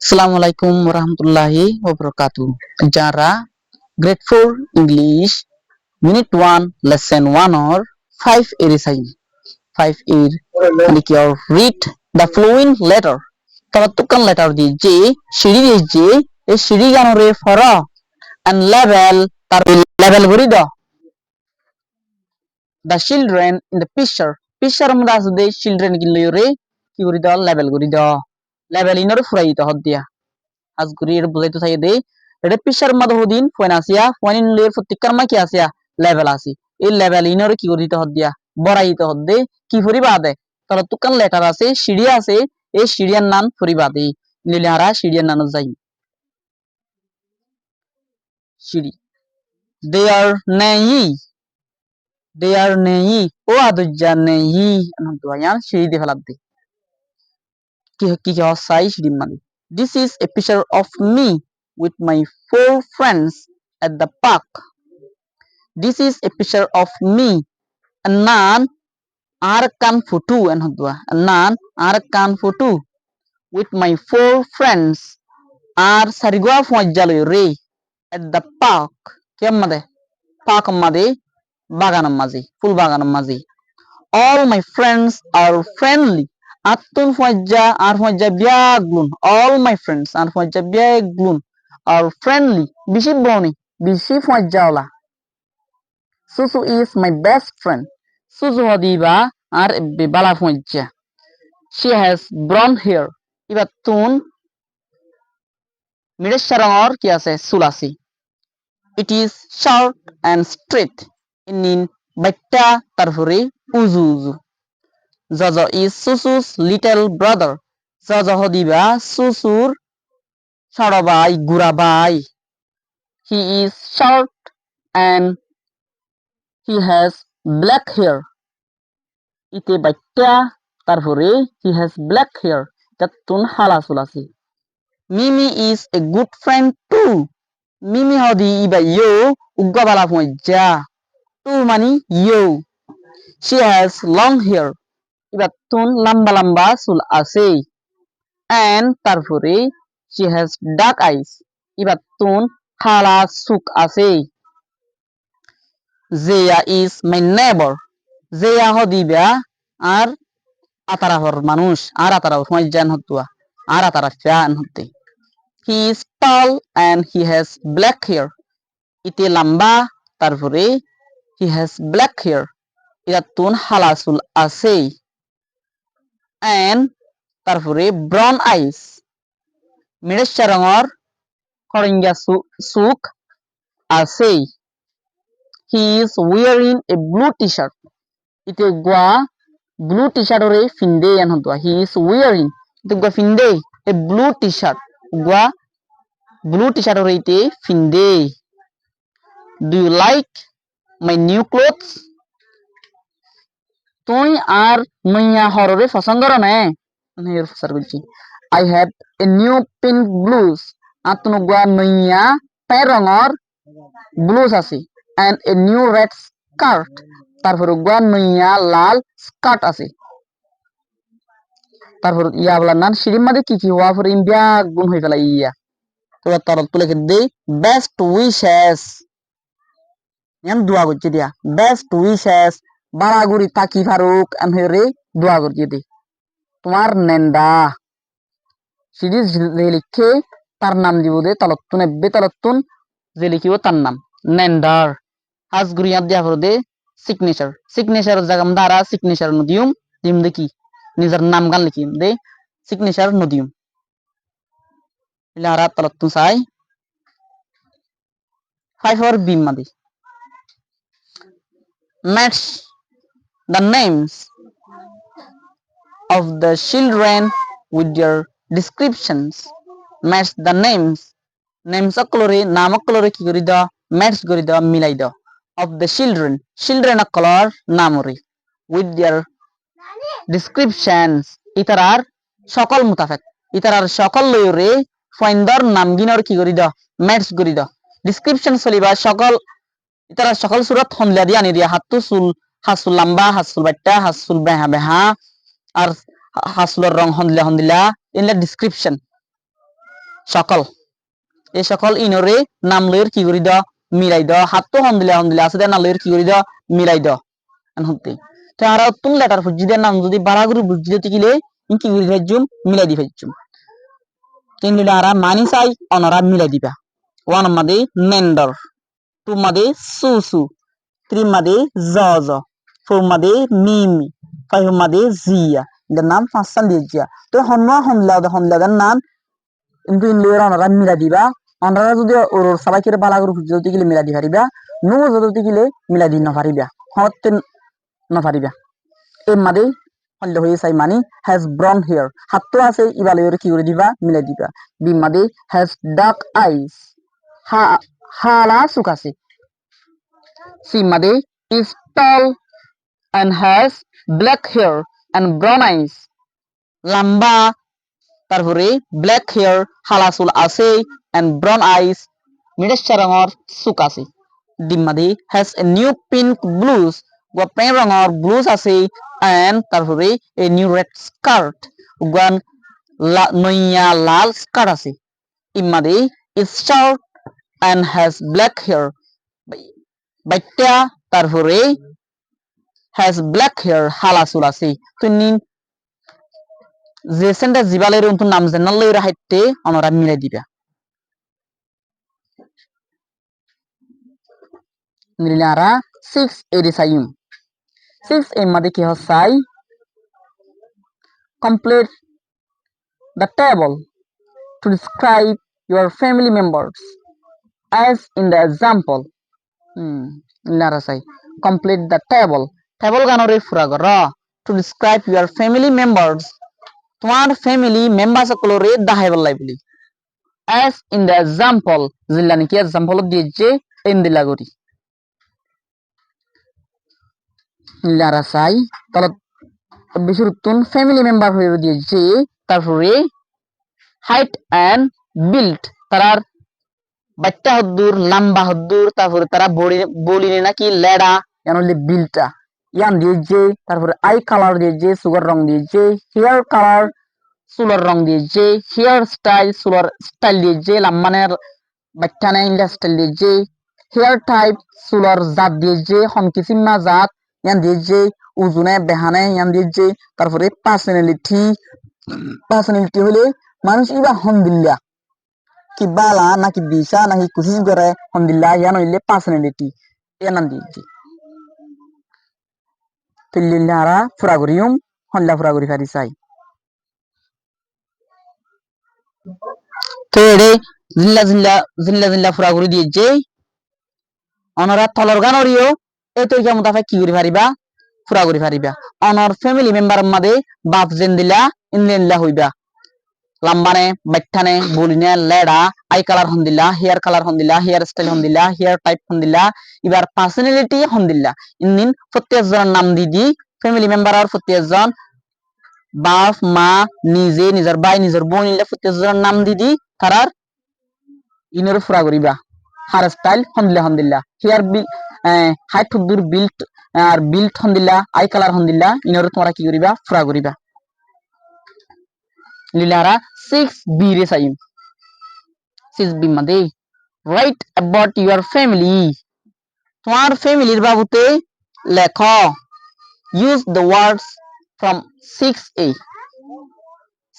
Assalamualaikum warahmatullahi wabarakatuh. যারা grade 4 English minute 1 lesson 1 or 5 এর sign 5 এর মানে কি আর রিড দ্য ফ্লোয়িং লেটার তারা তুকান লেটার দিয়ে যে সিঁড়ি দিয়ে যে এই সিঁড়ি গানরে ফরা and level তার লেভেল করি দাও the children in the picture মধ্যে আছে দে children গিলরে কি করি দাও লেভেল করি দাও লেভেল ইনরে ফুরাই দিতে হদ দিয়া আজগুরি এর বুঝাইতে থাকে দে এটা পিসার মধ্যে হদিন ফয়ন আসিয়া ফয়ন লের প্রত্যেককার মা কি আসিয়া লেভেল আসি এই লেভেল ইনরে কি করিতে হদ দিয়া বড়াই দিতে হদ দে কি ফরিবা দে তারা তুকান লেটার আছে সিঁড়ি আছে এই সিঁড়িয়ার নাম ফরিবা দে নিলে হারা সিঁড়িয়ার নাম যাই সিঁড়ি দে আর নেই ও আদুজ্জা নেই দুয়ায়ান সিঁড়ি দিয়ে ফেলাত দে কি কি কি হসাই সিঁড়ি মানে this is a picture of me with my 4 friends at the park. This is a picture of me nan arkan photo and hadwa nan arkan photo with my 4 friends ar sarigwa fojjalo re at the park kemade park made baganam maji full baganam maji all my friends are friendly atun fojja ar fojja biaglun all my friends ar fojja biaglun are friendly bishi boni bishi fojjala Susu is my best friend. Susu hodiba ar bala fojja. She has blonde hair. Iba tun mirasharangor ki ase sulasi. It is short and straight. Inin batta tarfuri uzu uzu. Jojo is Susu's little brother. Jojo hodiba Susur sharabai gurabai. He is short and he has black hair. Ite batta তারপরে he has black hair তাতুন হালা চুলাছি Mimi is a good friend too. Mimi hodi iba yo ugga bala pojja too mani yo. She has long hair iba tun lamba lamba চুল আছে and তারপরে she has dark eyes iba tun হালা চুক আছে Zeya is my neighbor. Zeya hodiba আর আতারাহর মানুষ আর আতারাও ফয়জান হতুয়া আর আতারা fan হতে he is tall and he has black hair ite lamba তারপরে he has black hair ইয়াতুন হালাসুল আছে and তারপরে brown eyes মিরেশা রঙর খড়িঙ্গা সুক আছে he is wearing a blue t-shirt ite gwa blue t-shirt ore finde yan hotwa he is wearing ite gwa finde a blue t-shirt gwa blue t-shirt ore ite finde do you like my new clothes তুই আর নইয়া হররে পছন্দ করো না নের ফসর বলছি I have a new pink blouse Atanu গwa নইয়া তাই রঙর blouse আছে and a new red skirt তারপর গwa নইয়া লাল skirt আছে তারপর ইয়া বলা নান সিঁড়ির মধ্যে কি কি হওয়া পরে ইন্ডিয়া গুণ হয়ে ফেলা ইয়া তো তার তুলে দে বেস্ট উইশেস ইয়ান দোয়া করছে দিয়া বেস্ট উইশেস বারাগুড়ি তাকি ফারুক আমি রে দোয়া করছে দে তোমার নেন্দা সিরিজ যে লিখে তার নাম দিব দে তালতুন এব্বে তালতুন যে লিখিব তার নাম নেন্ডার হাজগুড়ি ইয়াদ দিয়া করে দে সিগনেচার জায়গা দ্বারা সিগনেচার নদিউম দিম দেখি নিজের নাম গান লিখিম দে সিগনেচার নদিউম ইলারা তালতুন সাই 5 or বিম মাদি match the names of the children with their descriptions match the names অকলরে নাম অকলরে কি করি দাও match করি দাও মিলাই দাও of the children অকলর নামরে with their descriptions ইতারার সকল মুতাফেক ইতারার সকল লয়রে ফাইন্ডার নামগিনর কি করি দাও match করি দাও description চলিবা সকল ইতারা সকল সুরত হনলা দিয়া আনি দিয়া হাসুল লম্বা হাসুল বাট্টা হাসুল বেহা বেহা আর হাসুলের রং হনদিলা ইনলা ডেসক্রিপশন সকল এই সকল ইনরে নাম লইর কি করি দ মিলাই দ হাত হন্দিলা আছে দে না লইর কি করি দ মিলাই দ হতে তো আর তুম লেটার ফুজিদের নাম যদি বাড়াগুরু বুঝিতে তিকিলে কি করি ফেজুম মিলাই দি ফেজুম তিন লিলে আরা মানি চাই অনরা মিলাই দিবা ওয়ান মাদে মেন্ডর টু মাদে সুসু থ্রি মাদে জ ফোর মাদে মিমি ফাইভ মাদে জিয়া এদের নাম পাঁচটান দিয়ে জিয়া তো হনলাদার নাম কিন্তু ইনলিওর অনরা মিলাই দিবা অনরা যদি ওর সবাইকে বালাগুরু বুঝিতে গেলে মিলাই দি পারিবা নো যদি গেলে মিলাই দি নপারিবা হতে নপারিবা এই মাদে হল্লে হয়ে চাই মানি হ্যাজ ব্রন হেয়ার হাতটো আছে ইবালের কি করে দিবা মিলাই দিবা বি মাদে হ্যাজ ডার্ক আইস হালা চুক আছে সি মাদে is tall and has black hair and brown eyes লম্বা তারপরে ব্ল্যাক হেয়ার হালা চুল আছে and brown eyes মিডেশা রঙর চুক আছে ডিম্মাদি has a new pink blues গোপেন রঙর ব্লুজ আছে and তারপরে a new red skirt গান নইয়া লাল স্কার্ট আছে ইম্মাদি is short and has black hair বাইটা তারপরে has black hair hala চুল আছে তুই যে সেন্টা জিবালের উন্তু নাম জেনাল লইরা হাইতে অনরা মিলাই দিবা নিলারা 6 এরি সাইম 6 এর মধ্যে কি হসাই complete the table to describe your family members as in the example নিলারা Sai complete the table গানরে ফুরা গর to describe your family members তোমার ফ্যামিলি মেম্বার সকলরে দাহাইবার লাইবলি as in the example জিল্লানি কি example দিয়েছে এন্দিলা গরি নিলারা সাই তাহলে বিশুরতুন ফ্যামিলি মেম্বার হয়ে দিয়েছে তারপরে হাইট এন্ড বিল্ড তারার বাচ্চা হদ্দুর লম্বা হদ্দুর তারপরে তারা বলিনে নাকি লেডা ইয়ানলে বিলটা ইয়ান দিয়েছে তারপরে আই কালার দিয়েছে সুগার রং দিয়েছে হেয়ার কালার চুলের রং দিয়েছে হেয়ার স্টাইল চুলের স্টাইল দিয়েছে লাম্বানের বাচ্চানে ইন্ডা স্টাইল দিয়েছে হেয়ার টাইপ চুলের জাত দিয়েছে হনকিসিমা জাত ইয়ান দিয়েছে উজুনে বেহানে ইয়ান দিয়েছে তারপরে পার্সোনালিটি হলে মানুষ ইবা হন্দিল্লা কি বালা নাকি বিশা নাকি কুচিস করে হন্দিল্লা ইয়ান হইলে পার্সোনালিটি ইয়ান দিয়েছে তিল্লিল্লারা ফুরাগুরিউম হল্লা ফুরাগুরি ফারি চাই তো এডে জিল্লা ফুরাগুরি দিয়েছে অনরা তলর গানরিও এই তরিকা মোতাফা কি করি পারিবা ফুরাগুরি পারিবা অনর ফ্যামিলি মেম্বার মাদে বাপ জেন দিলা ইনলেনলা হইবা লাম্বানে বাইঠানে বলিনে লেডা আই কালার হন্দিলা হেয়ার কালার হন্দিলা হেয়ার স্টাইল হন্দিলা হেয়ার টাইপ হন্দিলা এবার পার্সোনালিটি হন্দিলা ইন্দিন প্রত্যেকজনের নাম দিদি ফ্যামিলি মেম্বার আর প্রত্যেকজন বাপ মা নিজে নিজের ভাই নিজের বোন ইলা প্রত্যেকজনের নাম দিদি তারার ইনের ফুরা করিবা হেয়ার স্টাইল হন্দিলা হেয়ার হাইট হুদ্দুর বিল্ট আর বিল্ট হন্দিলা আই কালার হন্দিলা ইনের তোমরা কি করিবা ফুরা করিবা লিলারা 6 বি রে সাইম 6 বি মাদে রাইট অ্যাবাউট ইওর ফ্যামিলি তোমার ফ্যামিলির বাবুতে লেখো use the words from 6a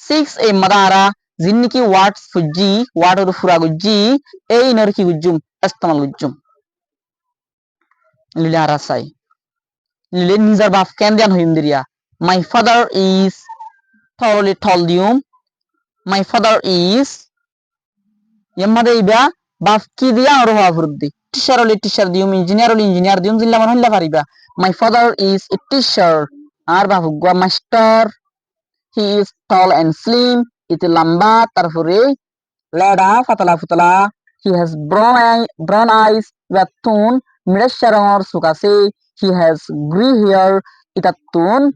6a মাদারা জিন্নিকি ওয়ার্ডস ফুজি ওয়ার্ডর ফুরা গুজি এই নর কি গুজুম ইস্তেমাল গুজুম লিলারা সাই লিলে নিজার বাপ কেন জান হইম দিরিয়া my father is thoroughly told you my father is yamade iba baf ki dia aro hafurdi teacher dium engineer dium jilla man holla pariba my father is a teacher ar babu gwa master he is tall and slim ite lamba tarpore leda fatala he has brown eyes batun mirasharor sukase he has gray hair ibatun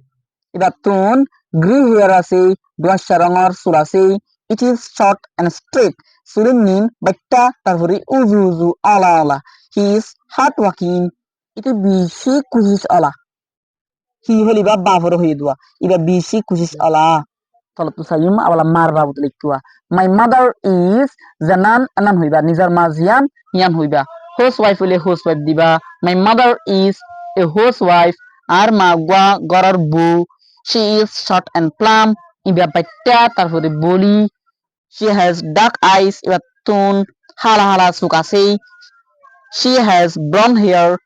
gray hair আছে দুয়াশা রঙের চুল আছে it is short and straight চুলের নিন বাইটা তারপরে উজু আলা he is hard working এটা বেশি কুচিস আলা he হলিবা বাফর হয়ে দোয়া এটা বেশি কুচিস আলা Tolop tu sayum awala marba butuliktua. My mother is Zanan anan hoiba. Nizar mazian yan hoiba. Housewife hole housewife diba. My mother is a housewife. Ar magwa gorar bu. She is short and plump. Iba batta tarpore boli. She has dark eyes. Iba tun hala hala sukase. She has blonde hair.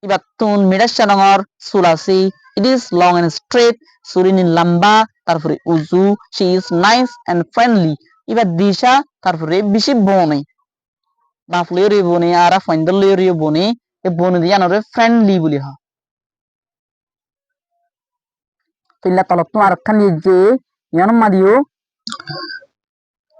Iba tun midashanangor sulase. It is long and straight. Surinin lamba tarpore uzu. She is nice and friendly. Iba disha tarpore bishi bone. Bafleo bone ara findaleo bone. E bone dianore friendly buli ha. Tilla talot tu arkan yeje. Yan madio.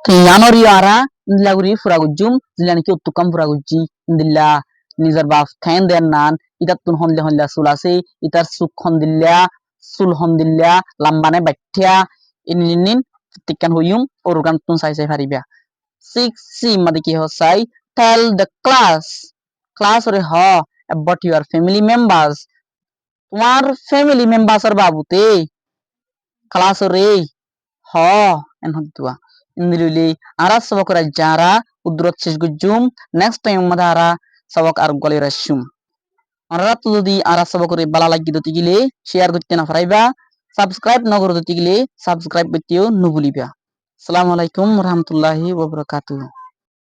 Yanori ara ndilaguri furagujum zilani ki uttukam furaguji ndilla nizar baf thain den nan itat tun honle honle sulase itar suk hondilla sul hondilla lambane bathya ininin tikkan hoyum orugan tun sai sai faribya 6c madi ki hosai tell the class ore ha about your family members তোমার family members আর বাবুতে class ore ha en hodwa indiluli ara sabak rajara udrot sesgujum next time madara sabak ar goli rashum ara tu যদি ara sabak ore bala lagi do tigile share করতে না পারাইবা subscribe না করতে tigile subscribe করতেও নুবুলিবা আসসালামু আলাইকুম ওয়া রাহমাতুল্লাহি ওয়া বারাকাতুহু